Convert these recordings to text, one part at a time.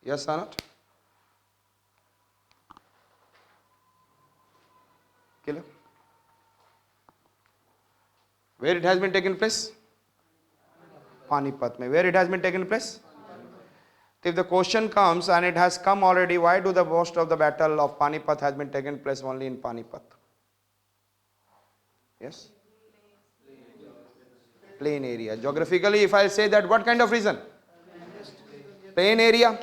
Yes or not? Clear? Where it has been taken place? Panipat mein. Where it has been taken place? If the question comes, and it has come already, why do the most of the battle of Panipat has been taken place only in Panipat? Yes? Plain area. Geographically, if I say that, what kind of reason? Plain area.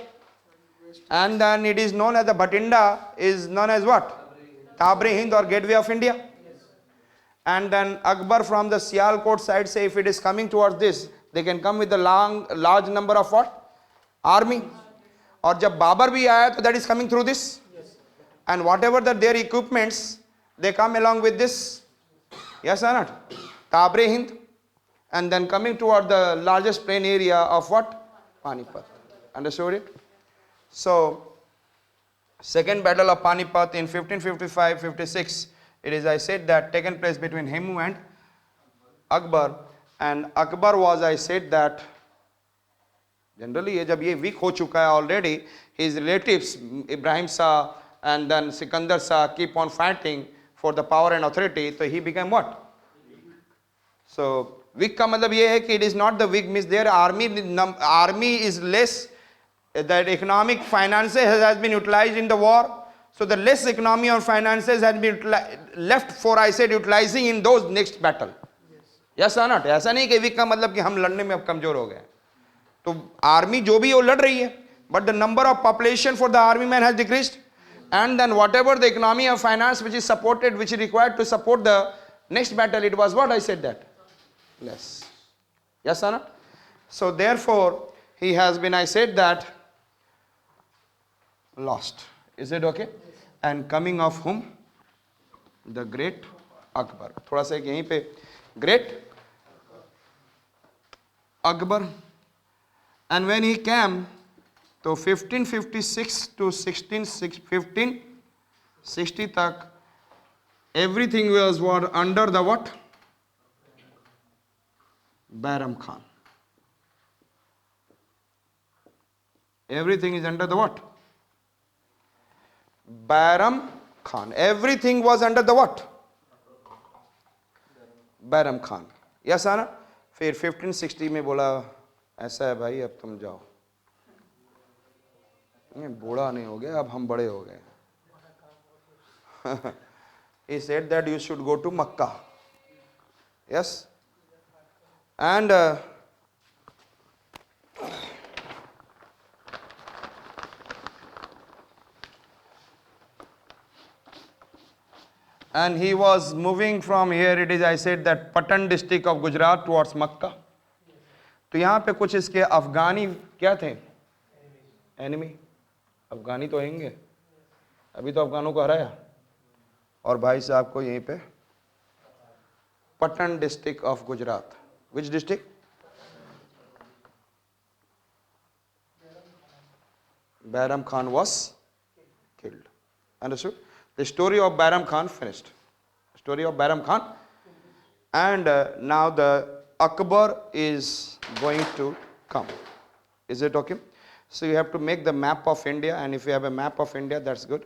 And then it is known as the Bhatinda is known as what? Tabre-Hind or gateway of India. And then Akbar from the Sialkot side say if it is coming towards this, they can come with a large number of what? Army. और जब बाबर भी आया तो that is coming through this. And whatever that their equipments, they come along with this. Yes or not? Tabre-Hind. And then coming toward the largest plain area of what? Panipat. Understood it? So, second battle of Panipat in 1555-56, it is, I said, that taken place between Hemu and Akbar. And Akbar was, I said that, generally, ये जब ये weak हो चुका है already, his relatives, Ibrahim Shah and then Sikandar Shah, keep on fighting for the power and authority, so he became what? So, weak का मतलब ये है कि it is not the weak, means their army is less, that economic finances has been utilized in the war, so the less economy or finances has been left for, I said, utilizing in those next battle. Yes or not? ऐसा नहीं कि weak का मतलब कि हम लड़ने में अब कमजोर हो गए. तो आर्मी जो भी वो लड़ रही है, but the number of population for the army man has decreased, and then whatever the economy of finance which is supported, which is required to support the next battle, it was what I said that less. Yes or not? So therefore he has been, I said that, lost. Is it okay? And coming of whom? The great Akbar. थोड़ा सा यहीं पे great Akbar. And when he came to 1556 to 1560 तक, everything was what? Under the what? Bairam Khan. Everything is under the what? Bairam Khan. Everything was under the what? Bairam Khan. Yes or no? फिर 1560 में बोला ऐसा है भाई अब तुम जाओ. नहीं बूढ़ा नहीं हो गया, अब हम बड़े हो गए. He said that you should go to Makkah. Yes. And he was moving from here, it is, I said that Patan district of Gujarat towards Makkah. तो यहाँ पे कुछ इसके अफगानी क्या थे? एनिमी. अफगानी तो होंगे, अभी तो अफगानों को हराया. और भाई साहब को यहीं पे Patan district of Gujarat. Which district? Bairam Khan was killed. Understood? The story of Bairam Khan finished. Story of Bairam Khan. And now the Akbar is going to come. Is it okay? So you have to make the map of India, and if you have a map of India, that's good.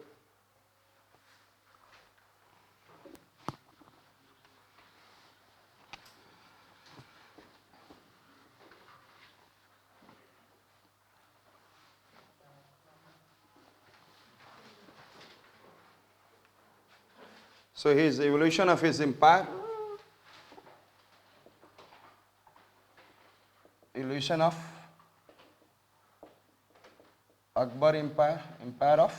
So his evolution of his empire, evolution of Akbar empire, empire of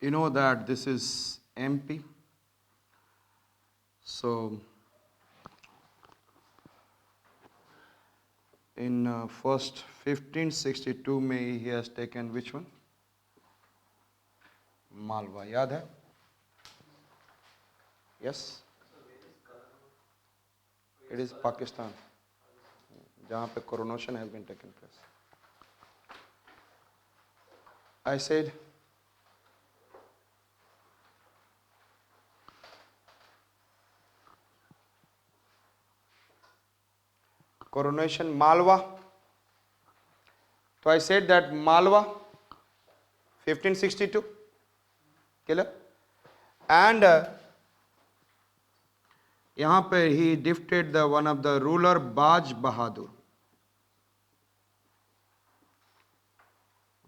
You know that this is MP. So in first 1562 में he has taken which one? Malwa. याद है? Yes. It is Pakistan, जहाँ पे coronation has been taken place. I said coronation Malwa. So I said that Malwa 1562 clear, and यहाँ पे he defeated the one of the ruler Baj Bahadur.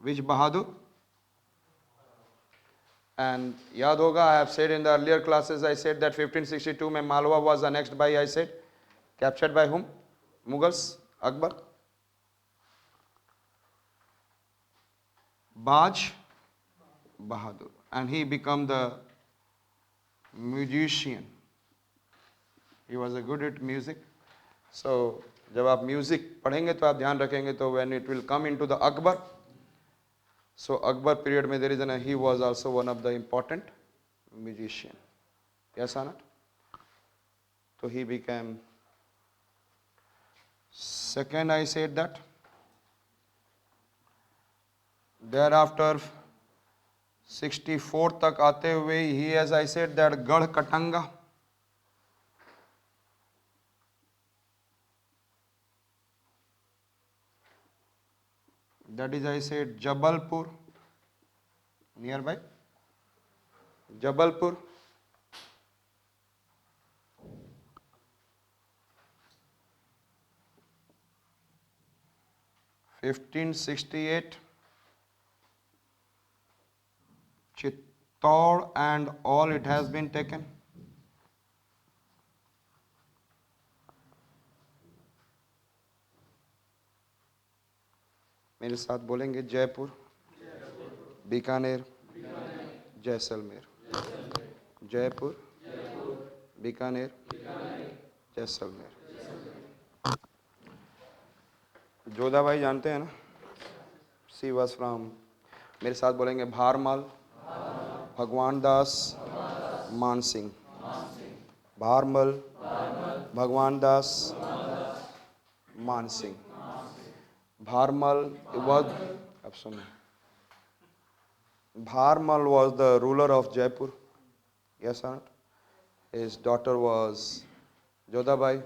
Which Bahadur? And याद होगा, I have said in the earlier classes, I said that 1562 में Malwa was annexed by, I said, captured by whom? Mughals, Akbar. Baj Bahadur, and he became the musician. He was a good at music. So जब आप music पढ़ेंगे तो आप ध्यान रखेंगे, तो when it will come into the Akbar, so Akbar period में there is an, he was also one of the important musician. Yes or not? So he became second. I said that. Thereafter 64 तक आते हुए he, as I said, that गढ़ Katanga. That is, I said, Jabalpur, nearby. Jabalpur. (1568). Chittor and all it has been taken. मेरे साथ बोलेंगे जयपुर, बीकानेर, जैसलमेर. जयपुर, बीकानेर, जैसलमेर. जोधा भाई जानते हैं ना? सी वॉज फ्रॉम. मेरे साथ बोलेंगे भारमल, भगवान दास, मान सिंह. भारमल, भगवान दास, मान Singh. Bharmal was, Bharmal was the ruler of Jaipur. Yes or not? His daughter was Jodhabai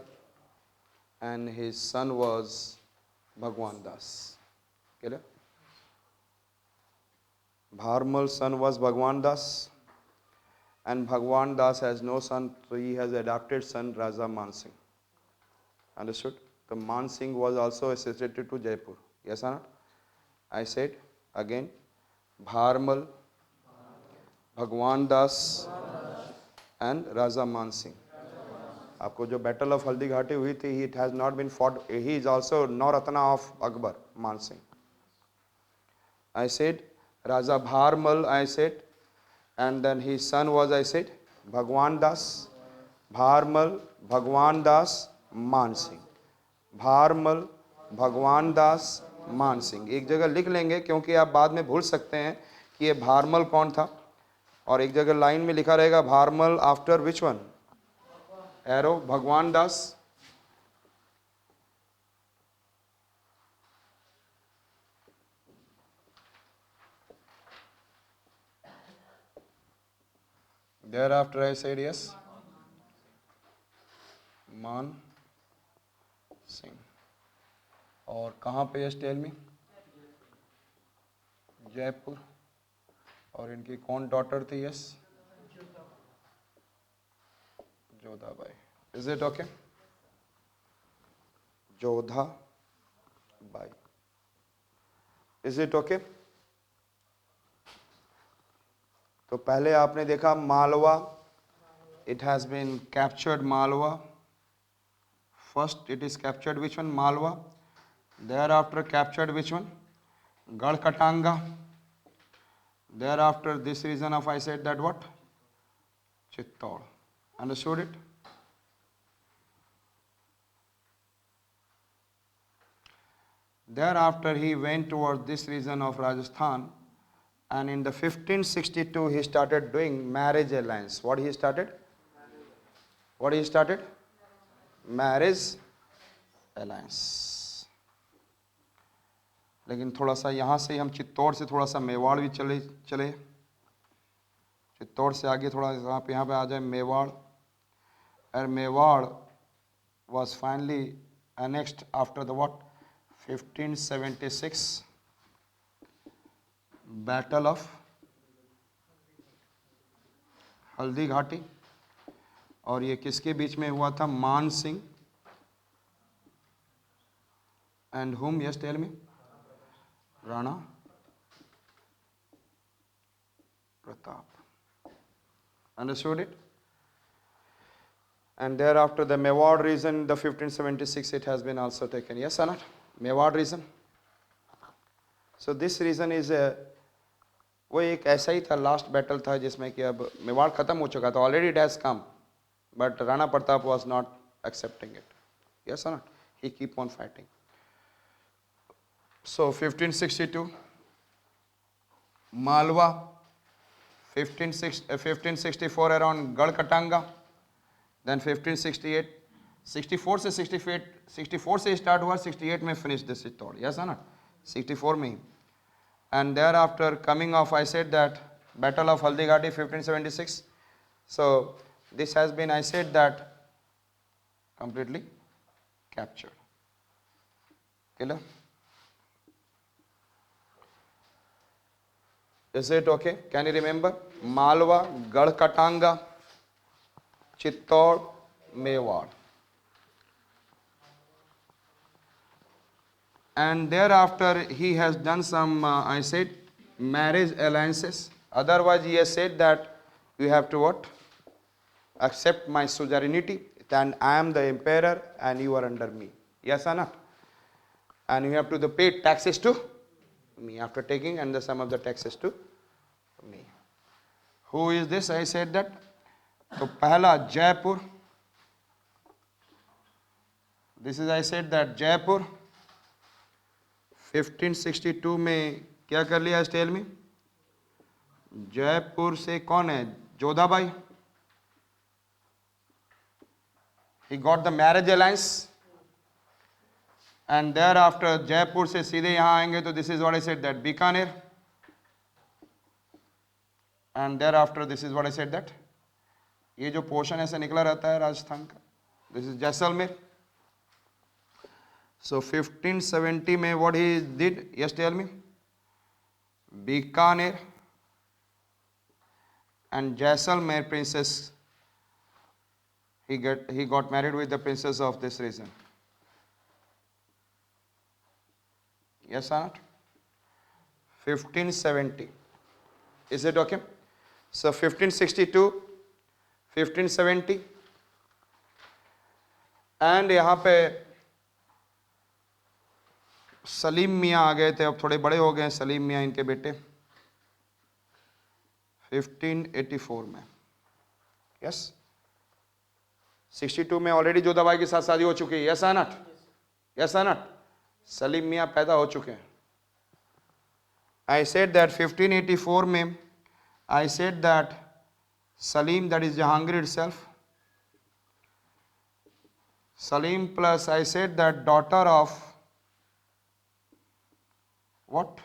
and his son was Bhagwan Das. Clear? Bharmal's son was Bhagwan Das, and Bhagwan Das has no son, so he has adopted son Raja Man Singh. Understood? The Man Singh was also associated to Jaipur. Yes or not? I said again, Bharmal, Bhagwan Das and Raja Man Singh. आपको जो battle of Haldi Ghati हुई थी, it has not been fought. He is also Nauratana of Akbar, Man Singh. I said Raja Bharmal, I said, and then his son was, I said, Bhagwan Das. Bharmal, Bhagwan Das, Man Singh. Bharmal, भगवान दास, मान सिंह. एक जगह लिख लेंगे क्योंकि आप बाद में भूल सकते हैं कि ये भारमल कौन था, और एक जगह लाइन में लिखा रहेगा Bharmal after which one? Arrow भगवान दास. Thereafter I said yes, मान सिंह. और कहाँ पे? Yes tell me. जयपुर. और इनकी कौन डॉटर थी? Yes, Jodhabai. Is it okay? Jodhabai. Is it okay? तो पहले आपने देखा Malwa, it has been captured. Malwa first, it is captured which one? Malwa. Thereafter captured which one? Gadh Katanga. Thereafter, this region of I said that what? Chittor. Understood it? Thereafter, he went towards this region of Rajasthan, and in the 1562 he started doing marriage alliance. What he started? What he started? Marriage alliance. लेकिन थोड़ा सा यहाँ से हम चित्तौड़ से थोड़ा सा मेवाड़ भी चले चित्तौड़ से आगे थोड़ा यहाँ पे आ जाए Mewar. And Mewar was finally annexed after the what? 1576 Battle of Haldi Ghati. और ये किसके बीच में हुआ था? मान Singh and whom? Yes, tell me. Rana Pratap. Understood it? And thereafter the Mewar region, the 1576 it has been also taken. Yes or not? Mewar region. So this region is a वो एक ऐसा ही था लास्ट बैटल था जिसमें कि अब मेवाड़ खत्म हो चुका था. Already it has come but Rana Pratap was not accepting it. Yes और not? He keep on fighting. So 1562 Malwa, 1564 around Gadkatanga, then 1568, 64 से 64 से स्टार्ट हुआ, 68 में फिनिश दिस चित्तौड़. यस है ना? 64 में ही. And thereafter coming off, I said that Battle of Haldighati 1576. So this has been, I said that, completely captured. Clear? Is it okay? Can you remember? Malwa, Gadkatanga, Chittor, Mewar. And thereafter he has done some, I said, marriage alliances. Otherwise he has said that you have to what? Accept my suzerainty, and I am the emperor and you are under me. Yes or not? And you have to pay taxes to me after taking and the sum of the taxes to me. Who is this? I said that. So pehla Jaipur. This is, I said that Jaipur 1562 में क्या कर लिया? Tell में जयपुर से कौन है? Jodha Bai. He got the marriage alliance. And thereafter Jaipur से सीधे यहाँ आएंगे तो this is what I said that Bikaner. And thereafter this is what I said that ये जो पोर्शन ऐसे निकला रहता है राजस्थान का, this is जैसलमेर. So 1570 में what he did? Yes, tell me. Bikaner and Jaisalmer princess. He got married with the princess of this region. Yes or not? 1570. Is it okay? So 1562, 1570, and यहाँ पे सलीम मियाँ आ गए थे. अब थोड़े बड़े हो गए सलीम मियाँ इनके बेटे. 1584 में. यस. 62 में ऑलरेडी जोधाबाई के साथ शादी हो चुकी है. यस और नॉट? यस और नॉट? सलीम मियाँ पैदा हो चुके हैं. I said that 1584 में I said that Salim, that is Jahangir itself. Salim plus I said that daughter of what?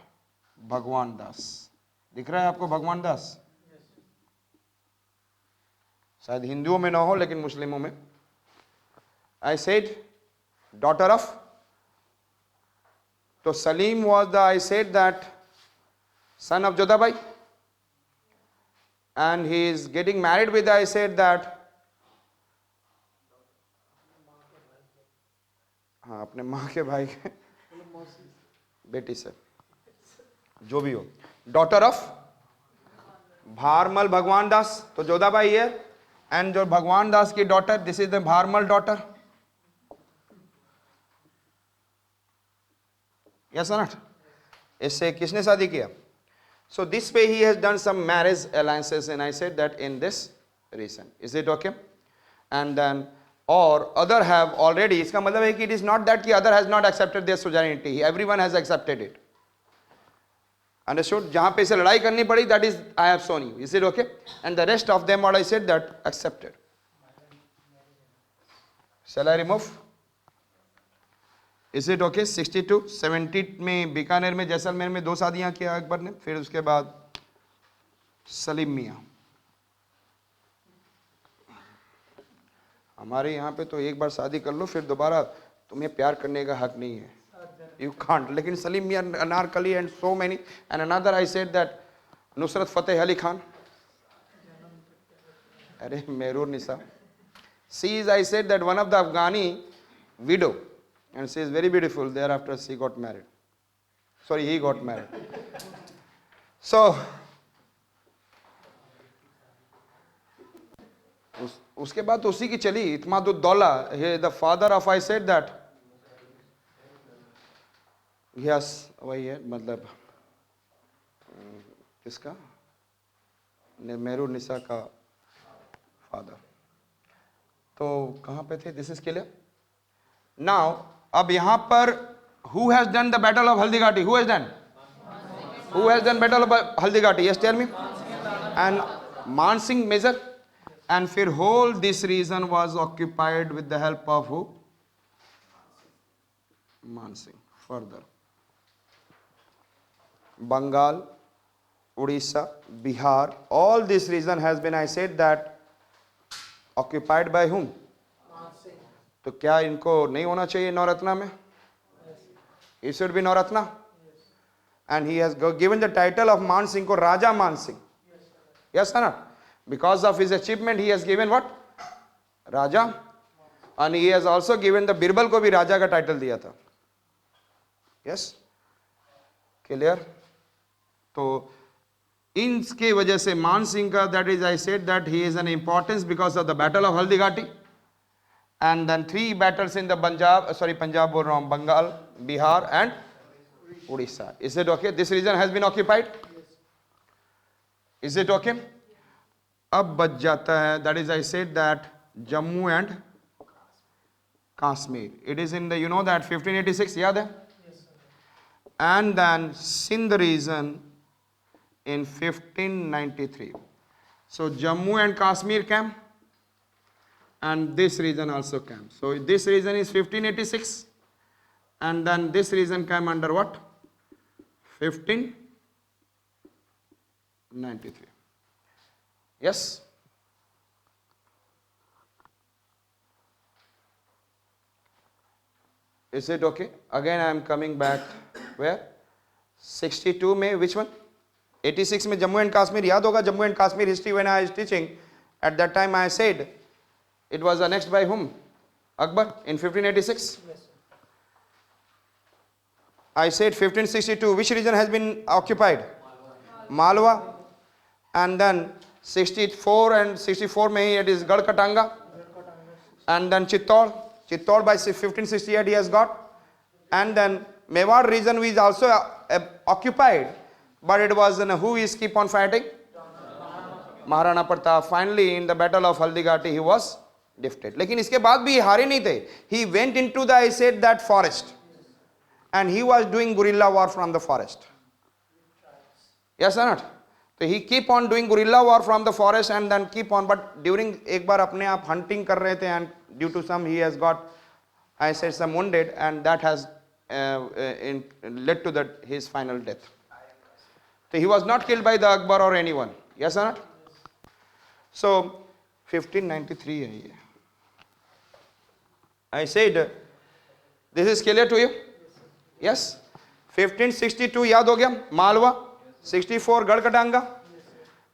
भगवान दास. दिख रहा है आपको भगवान दास? शायद हिंदुओं में ना हो लेकिन मुस्लिमों में. I said daughter of. So Salim was the, I said that, son of Jodhabai, and he is getting married with, I said that, हाँ अपने माँ के भाई के बेटी से, जो भी हो, डॉटर ऑफ भारमल भगवान दास. तो जोधाबाई है, एंड जो भगवान दास की daughter, this is the Bharmal daughter. Yes not? इससे किसने शादी किया? So this way he has done some marriage alliances, and I said that in this reason. Is it okay? And then or other have already, इसका मतलब है कि it is not that कि other has not accepted their sovereignty, everyone has accepted it. Understood? जहाँ पे इसे लड़ाई करनी पड़ी, that is I have shown you. Is it okay? And the rest of them, what I said, that accepted. Shall I remove? Is it okay? 62, 70 में बीकानेर में जैसलमेर में 2 शादियां किया अकबर ने, फिर उसके बाद सलीम मियाँ. हमारे यहाँ पे तो एक बार शादी कर लो फिर दोबारा तुम्हें प्यार करने का हक नहीं है. You can't. लेकिन सलीम मियाँ, Anarkali and so many. And another I said that Nusrat Fateh Ali Khan. अरे मेहरूर निसा. She is, I said that one of the Afghani widow, and she is very beautiful. Thereafter she got married. Sorry, he got married. So उसके बाद उसी की चली Itmaduddaula. He the father of, I said that. Yes, वही है, मतलब किसका? मेहरूर निसा का फादर. तो कहाँ पे थे? This is clear. नाउ अब यहाँ पर who has done the battle of Haldigati? Who has done? Who has done battle of Haldigati? Yes, tell me. And Man Singh Major. And फिर whole this region was occupied with the help of who? Man Singh. Further, Bengal, Odisha, Bihar, all this region has been, I said that, occupied by whom? तो क्या इनको नहीं होना चाहिए नवरत्ना में? It should be Navaratna. And he has given the title of Man Singh को Raja Man Singh. Yes or not? Because of his achievement, he has given what? Raja. And he has also given the Birbal को भी राजा का title दिया था. Yes? Clear? तो इनकी वजह से मान सिंह का, that is I said that he is an importance because of the battle of Haldigati. And then 3 battles in the Punjab बोल रहा हूँ, Bengal, Bihar and Odisha. Is it okay? This region has been occupied? Is it okay? अब बच जाता है, that is I said that Jammu and Kashmir. It is in the, you know that 1586, याद है? And then Sindh region in 1593. So Jammu and Kashmir came, and this region also came. So this region is 1586, and then this region came under what? 1593. Yes? Is it okay? Again I am coming back where? 62 में which one? 86 में Jammu and Kashmir. याद होगा Jammu and Kashmir history when I was teaching. At that time I said it was annexed by whom? Akbar in 1586. Yes, I said 1562. Which region has been occupied? Malwa. And then 64 and 64 में it is Gadkatanga. And then Chittor by 1568 he has got. And then Mewar region is also occupied, but it was who is keep on fighting? Maharana Pratap. Finally in the battle of Haldigati he was defeated. लेकिन इसके बाद भी हारे नहीं थे. He went into the, I said that, forest, and he was doing guerrilla war from the forest. Yes or not? So he keep on doing guerrilla war from the forest and then keep on. But during एक बार अपने आप hunting कर रहे थे, and due to some he has got, I said, some wounded, and that has led to his final death. So he was not killed by the Akbar or anyone. Yes or not? So 1593 है ये. I said this is clear to you? Yes. 1562 याद हो गया? Malwa. 64 गढ़कटांगा.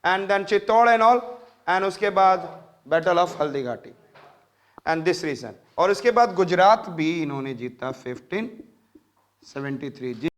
And then Chittor and all. And उसके बाद Battle of Haldigati. And this reason. और उसके बाद गुजरात भी इन्होंने जीता 1573.